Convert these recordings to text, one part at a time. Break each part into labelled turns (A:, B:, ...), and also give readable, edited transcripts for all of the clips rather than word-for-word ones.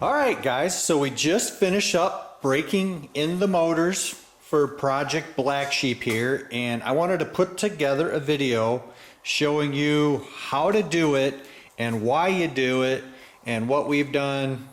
A: Alright guys, so we just finished up breaking in the motors for Project Black Sheep here, and I wanted to put together a video showing you how to do it and why you do it and what we've done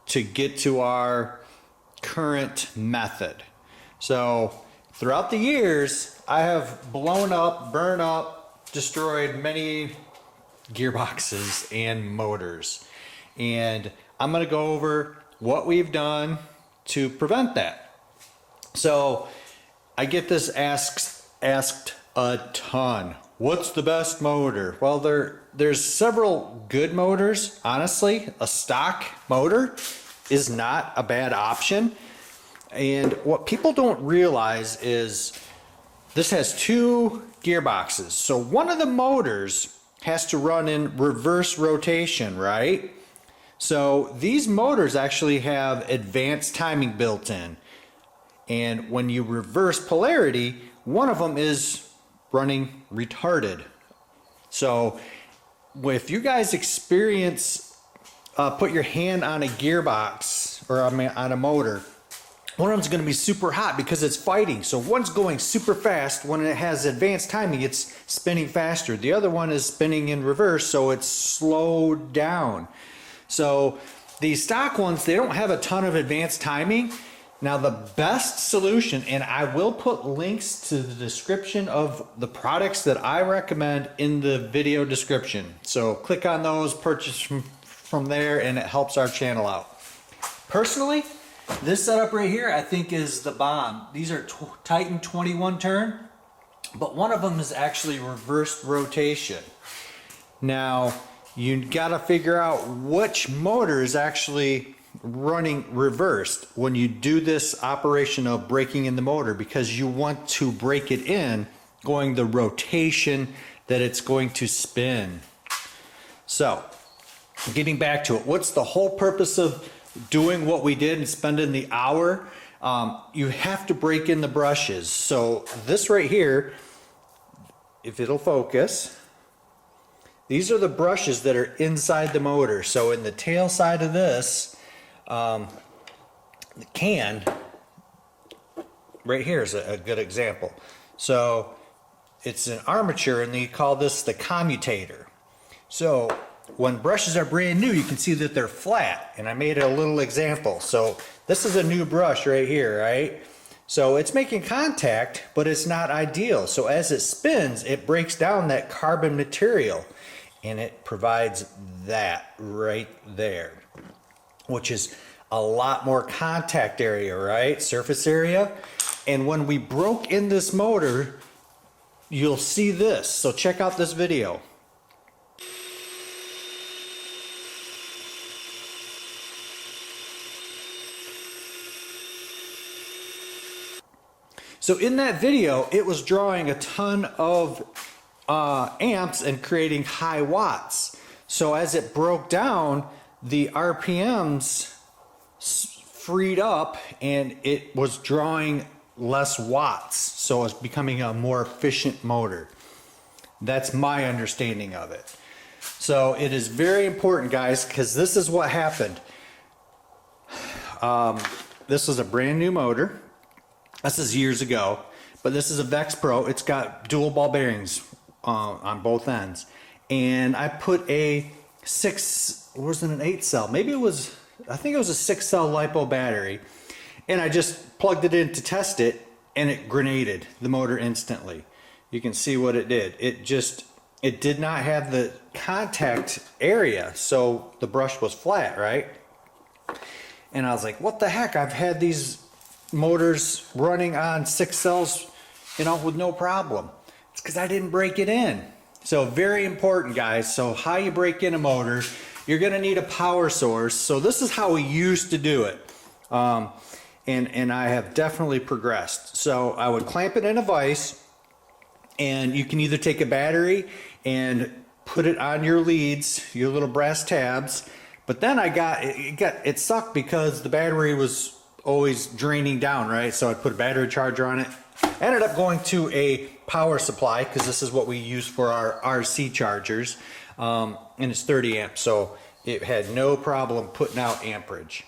A: to get to our current method. So throughout the years I have blown up, burned up, destroyed many gearboxes and motors, and I'm going to go over what we've done to prevent that. So I get this asked a ton. What's the best motor? Well, there's several good motors. Honestly, a stock motor is not a bad option. And what people don't realize is this has two gearboxes. So one of the motors has to run in reverse rotation, right? So these motors actually have advanced timing built in. And when you reverse polarity, one of them is running retarded. So if you guys experience, put your hand on a gearbox or on a motor, one of them's going to be super hot because it's fighting. So one's going super fast. When it has advanced timing, it's spinning faster. The other one is spinning in reverse, so it's slowed down. So these stock ones, they don't have a ton of advanced timing. Now the best solution, and I will put links to the description of the products that I recommend in the video description. So click on those, purchase from there, and it helps our channel out. Personally, this setup right here I think is the bomb. These are Titan 21 turn, but one of them is actually reversed rotation. Now you gotta figure out which motor is actually running reversed when you do this operation of breaking in the motor, because you want to break it in going the rotation that it's going to spin. So getting back to it, what's the whole purpose of doing what we did and spending the hour? You have to break in the brushes. So this right here, if it'll focus, these are the brushes that are inside the motor. So in the tail side of this, the can right here is a good example. So it's an armature, and they call this the commutator. So when brushes are brand new, you can see that they're flat, and I made a little example. So this is a new brush right here, right? So it's making contact, but it's not ideal. So as it spins, it breaks down that carbon material, and it provides that right there, which is a lot more contact area, right? Surface area. And when we broke in this motor, you'll see this. So check out this video. So in that video, it was drawing a ton of amps and creating high watts. So as it broke down, the RPMs freed up and it was drawing less watts. So it's becoming a more efficient motor. That's my understanding of it. So it is very important, guys, because this is what happened. This is a brand new motor. This is years ago, but this is a Vex Pro. It's got dual ball bearings on both ends, and I put a 8 cell, maybe it was, I think it was a 6 cell LiPo battery, and I just plugged it in to test it, and it grenaded the motor instantly. You can see what it did. It did not have the contact area, so the brush was flat, right? And I was like, what the heck? I've had these motors running on 6 cells, with no problem. It's because I didn't break it in. So very important, guys. So how you break in a motor, you're going to need a power source. So this is how we used to do it, and I have definitely progressed. So I would clamp it in a vise, and you can either take a battery and put it on your leads, your little brass tabs. But then it sucked because the battery was always draining down, right? So I'd put a battery charger on it. I ended up going to a power supply because this is what we use for our RC chargers, and it's 30 amps, so it had no problem putting out amperage.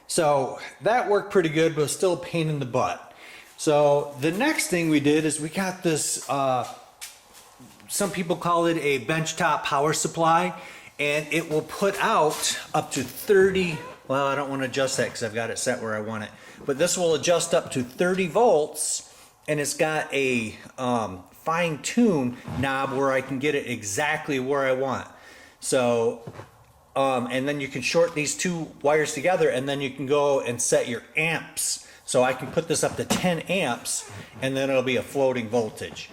A: So that worked pretty good, but it was still a pain in the butt. So the next thing we did is we got this, some people call it a benchtop power supply, and it will put out up to 30, well, I don't want to adjust that because I've got it set where I want it, but this will adjust up to 30 volts, and it's got a fine-tune knob where I can get it exactly where I want. So and then you can short these two wires together, and then you can go and set your amps. So I can put this up to 10 amps, and then it'll be a floating voltage.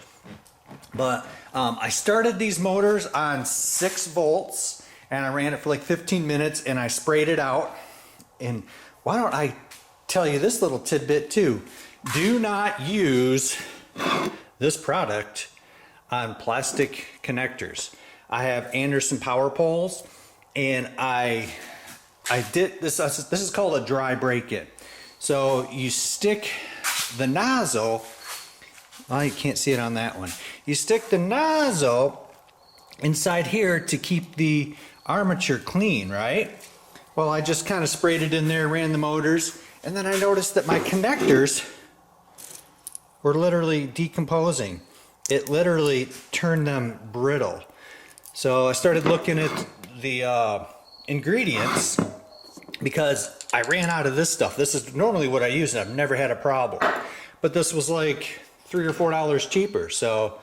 A: But I started these motors on 6 volts, and I ran it for like 15 minutes, and I sprayed it out. And why don't I tell you this little tidbit too? Do not use this product on plastic connectors. I have Anderson power poles, and I did this. This is called a dry break-in. So you stick the nozzle. Oh, you can't see it on that one. You stick the nozzle inside here to keep the armature clean, right? Well, I just kind of sprayed it in there, ran the motors, and then I noticed that my connectors were literally decomposing. It literally turned them brittle. So I started looking at the ingredients, because I ran out of this stuff. This is normally what I use, and I've never had a problem. But this was like $3 or $4 cheaper. So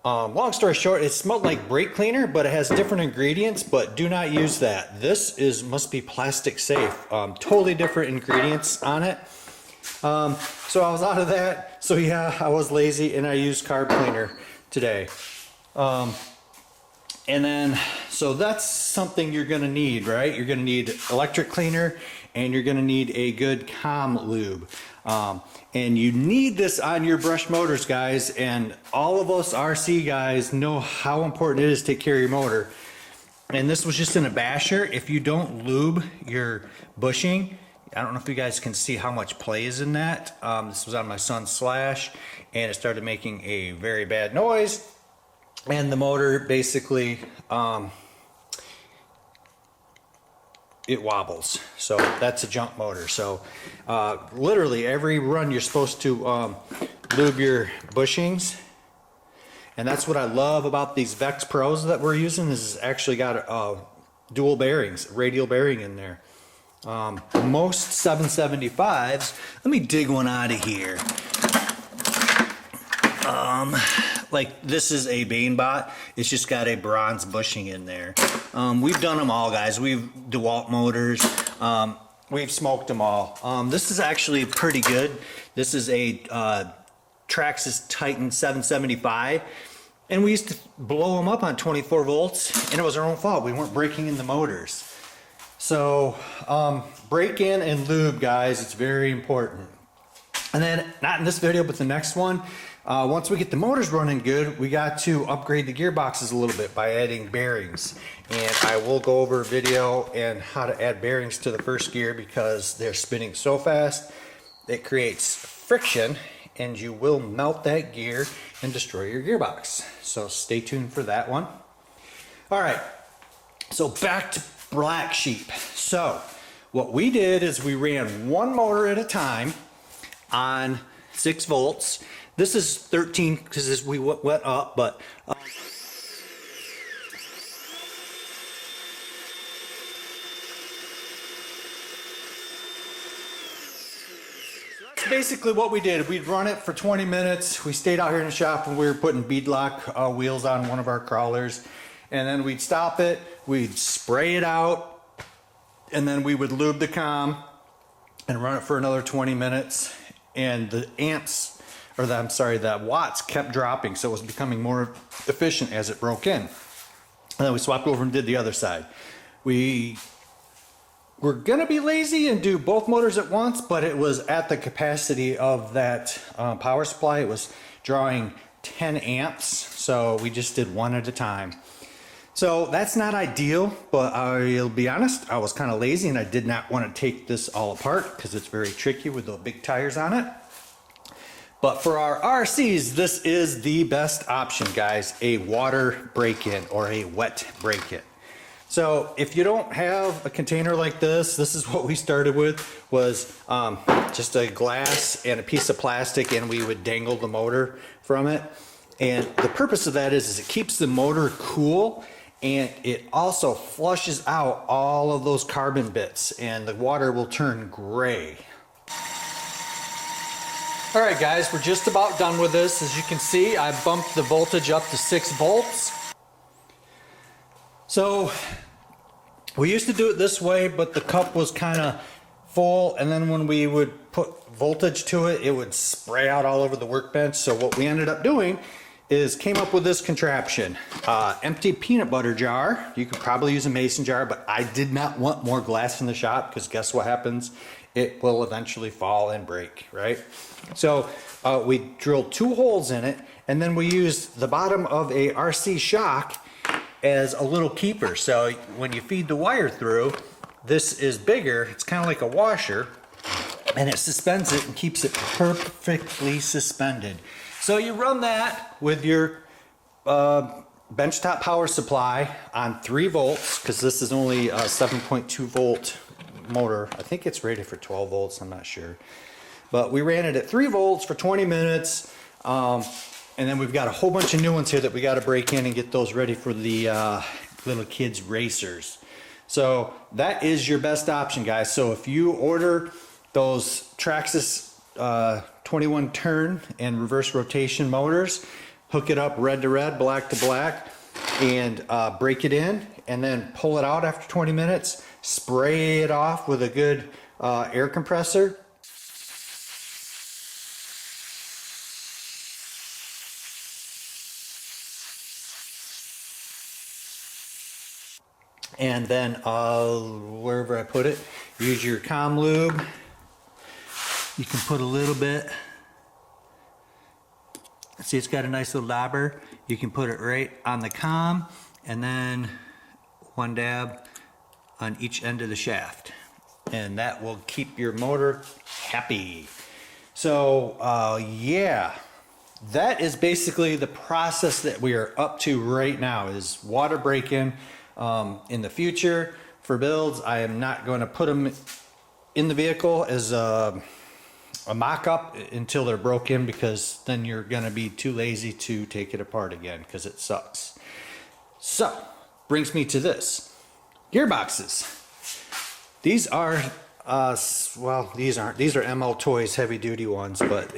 A: long story short, it smelled like brake cleaner, but it has different ingredients. But do not use that. This must be plastic safe. Totally different ingredients on it. So I was out of that. So yeah, I was lazy, and I used carb cleaner today. And then, so that's something you're gonna need, right? You're gonna need electric cleaner, and you're gonna need a good com lube. And you need this on your brush motors, guys, and all of us RC guys know how important it is to take care of your motor. And this was just in a basher. If you don't lube your bushing, I don't know if you guys can see how much play is in that. This was on my son's Slash, and it started making a very bad noise. And the motor basically, it wobbles. So that's a junk motor. So literally every run you're supposed to lube your bushings. And that's what I love about these Vex Pros that we're using, is it's actually got dual bearings, radial bearing in there. Most 775s, let me dig one out of here. Like this is a Banebot. It's just got a bronze bushing in there. We've done them all, guys. We've DeWalt motors. We've smoked them all. This is actually pretty good. This is a Traxxas Titan 775. And we used to blow them up on 24 volts, and it was our own fault. We weren't breaking in the motors. So break in and lube, guys. It's very important. And then, not in this video, but the next one, once we get the motors running good, we got to upgrade the gearboxes a little bit by adding bearings. And I will go over a video and how to add bearings to the first gear, because they're spinning so fast, it creates friction, and you will melt that gear and destroy your gearbox. So stay tuned for that one. All right, so back to Black Sheep. So what we did is we ran one motor at a time on 6 volts. This is 13 because we went up, but that's basically what we did. We'd run it for 20 minutes. We stayed out here in the shop and we were putting beadlock wheels on one of our crawlers, and then we'd stop it, we'd spray it out, and then we would lube the comm and run it for another 20 minutes. And the amps, or the, I'm sorry, the watts kept dropping, so it was becoming more efficient as it broke in. And then we swapped over and did the other side. We were gonna be lazy and do both motors at once, but it was at the capacity of that power supply. It was drawing 10 amps, so we just did one at a time. So that's not ideal, but I'll be honest, I was kind of lazy and I did not want to take this all apart because it's very tricky with the big tires on it. But for our RCs, this is the best option, guys, a water break-in or a wet break-in. So if you don't have a container like this is what we started with, was just a glass and a piece of plastic, and we would dangle the motor from it. And the purpose of that is it keeps the motor cool, and it also flushes out all of those carbon bits, and the water will turn gray. All right guys, we're just about done with this. As you can see, I bumped the voltage up to 6 volts. So we used to do it this way, but the cup was kind of full, and then when we would put voltage to it, it would spray out all over the workbench. So what we ended up doing is came up with this contraption. Empty peanut butter jar. You could probably use a mason jar, but I did not want more glass in the shop, because guess what happens? It will eventually fall and break, right? So we drilled 2 holes in it, and then we used the bottom of a RC shock as a little keeper. So when you feed the wire through, this is bigger. It's kind of like a washer, and it suspends it and keeps it perfectly suspended. So you run that with your benchtop power supply on 3 volts, because this is only a 7.2 volt motor. I think it's rated for 12 volts, I'm not sure. But we ran it at 3 volts for 20 minutes. And then we've got a whole bunch of new ones here that we got to break in and get those ready for the little kids racers. So that is your best option, guys. So if you order those Traxxas 21 turn and reverse rotation motors, hook it up red to red, black to black, and break it in, and then pull it out after 20 minutes, spray it off with a good air compressor. And then wherever I put it, use your comm lube. You can put a little bit. See, it's got a nice little dauber. You can put it right on the comm, and then 1 dab on each end of the shaft, and that will keep your motor happy. So yeah, that is basically the process that we are up to right now, is water break-in. In the future, for builds, I am not going to put them in the vehicle as a mock-up until they're broken, because then you're going to be too lazy to take it apart again, because it sucks. So, brings me to this. Gearboxes. These are, well, these aren't. These are ML Toys heavy-duty ones, but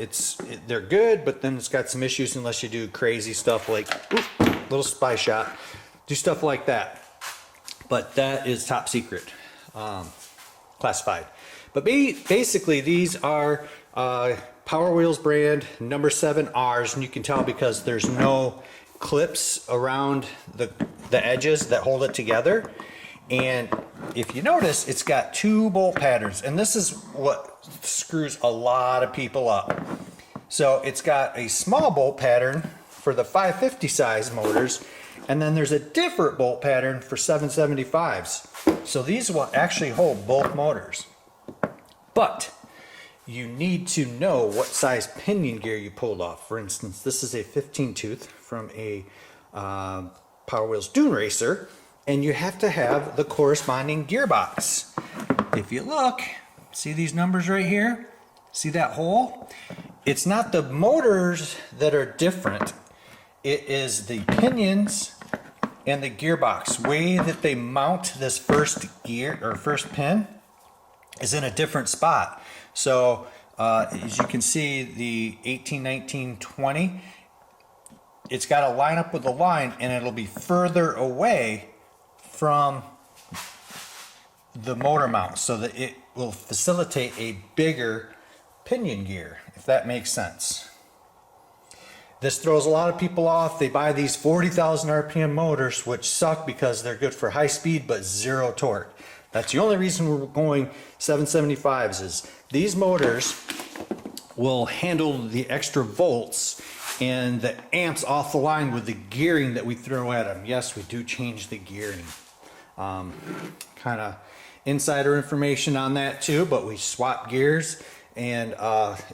A: they're good, but then it's got some issues unless you do crazy stuff like, little spy shot. Do stuff like that. But that is top secret, classified. But basically, these are Powerwheels brand number 7Rs, and you can tell because there's no clips around the edges that hold it together. And if you notice, it's got 2 bolt patterns, and this is what screws a lot of people up. So it's got a small bolt pattern for the 550 size motors, and then there's a different bolt pattern for 775s. So these will actually hold both motors. But you need to know what size pinion gear you pulled off. For instance, this is a 15 tooth from a Powerwheels Dune Racer, and you have to have the corresponding gearbox. If you look, see these numbers right here? See that hole? It's not the motors that are different. It is the pinions and the gearbox. Way that they mount this first gear or first pin is in a different spot. So as you can see, the 18, 19, 20, it's got to line up with the line, and it'll be further away from the motor mount so that it will facilitate a bigger pinion gear, if that makes sense. This throws a lot of people off. They buy these 40,000 RPM motors, which suck because they're good for high speed but 0 torque. That's the only reason we're going 775s, is these motors will handle the extra volts and the amps off the line with the gearing that we throw at them. Yes, we do change the gearing. Kind of insider information on that too, but we swap gears, and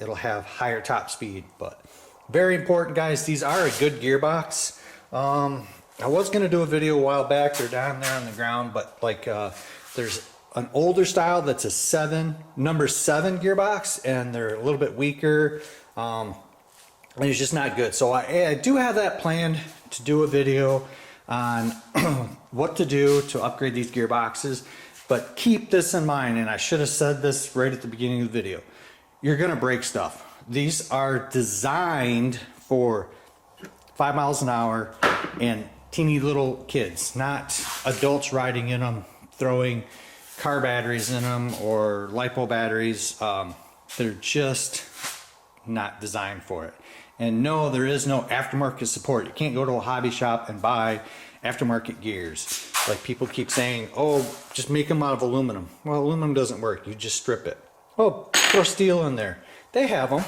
A: it'll have higher top speed. But very important, guys, these are a good gearbox. I was going to do a video a while back. They're down there on the ground, but like there's an older style that's a number 7 gearbox, and they're a little bit weaker. And it's just not good. So I do have that planned to do a video on what to do to upgrade these gearboxes. But keep this in mind, and I should have said this right at the beginning of the video. You're going to break stuff. These are designed for 5 miles an hour and teeny little kids, not adults riding in them, throwing car batteries in them or LiPo batteries. They're just not designed for it. And no, there is no aftermarket support. You can't go to a hobby shop and buy aftermarket gears. Like people keep saying, oh, just make them out of aluminum. Well, aluminum doesn't work. You just strip it. Oh, throw steel in there. They have them.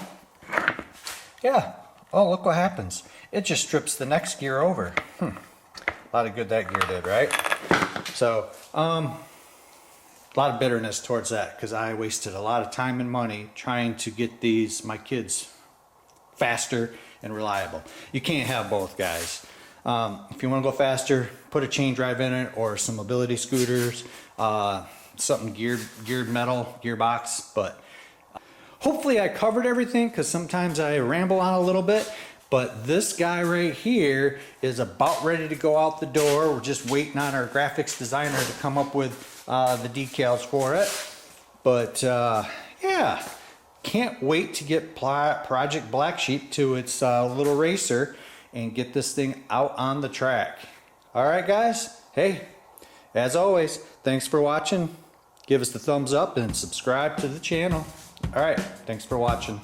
A: Yeah. Oh, look what happens. It just strips the next gear over. A lot of good that gear did, right? So, a lot of bitterness towards that because I wasted a lot of time and money trying to get my kids faster and reliable. You can't have both, guys. If you want to go faster, put a chain drive in it or some mobility scooters, something geared metal gearbox. But hopefully I covered everything, because sometimes I ramble on a little bit. But this guy right here is about ready to go out the door. We're just waiting on our graphics designer to come up with the decals for it. But yeah, can't wait to get Project Black Sheep to its little racer and get this thing out on the track. All right, guys. Hey, as always, thanks for watching. Give us the thumbs up and subscribe to the channel. All right, thanks for watching.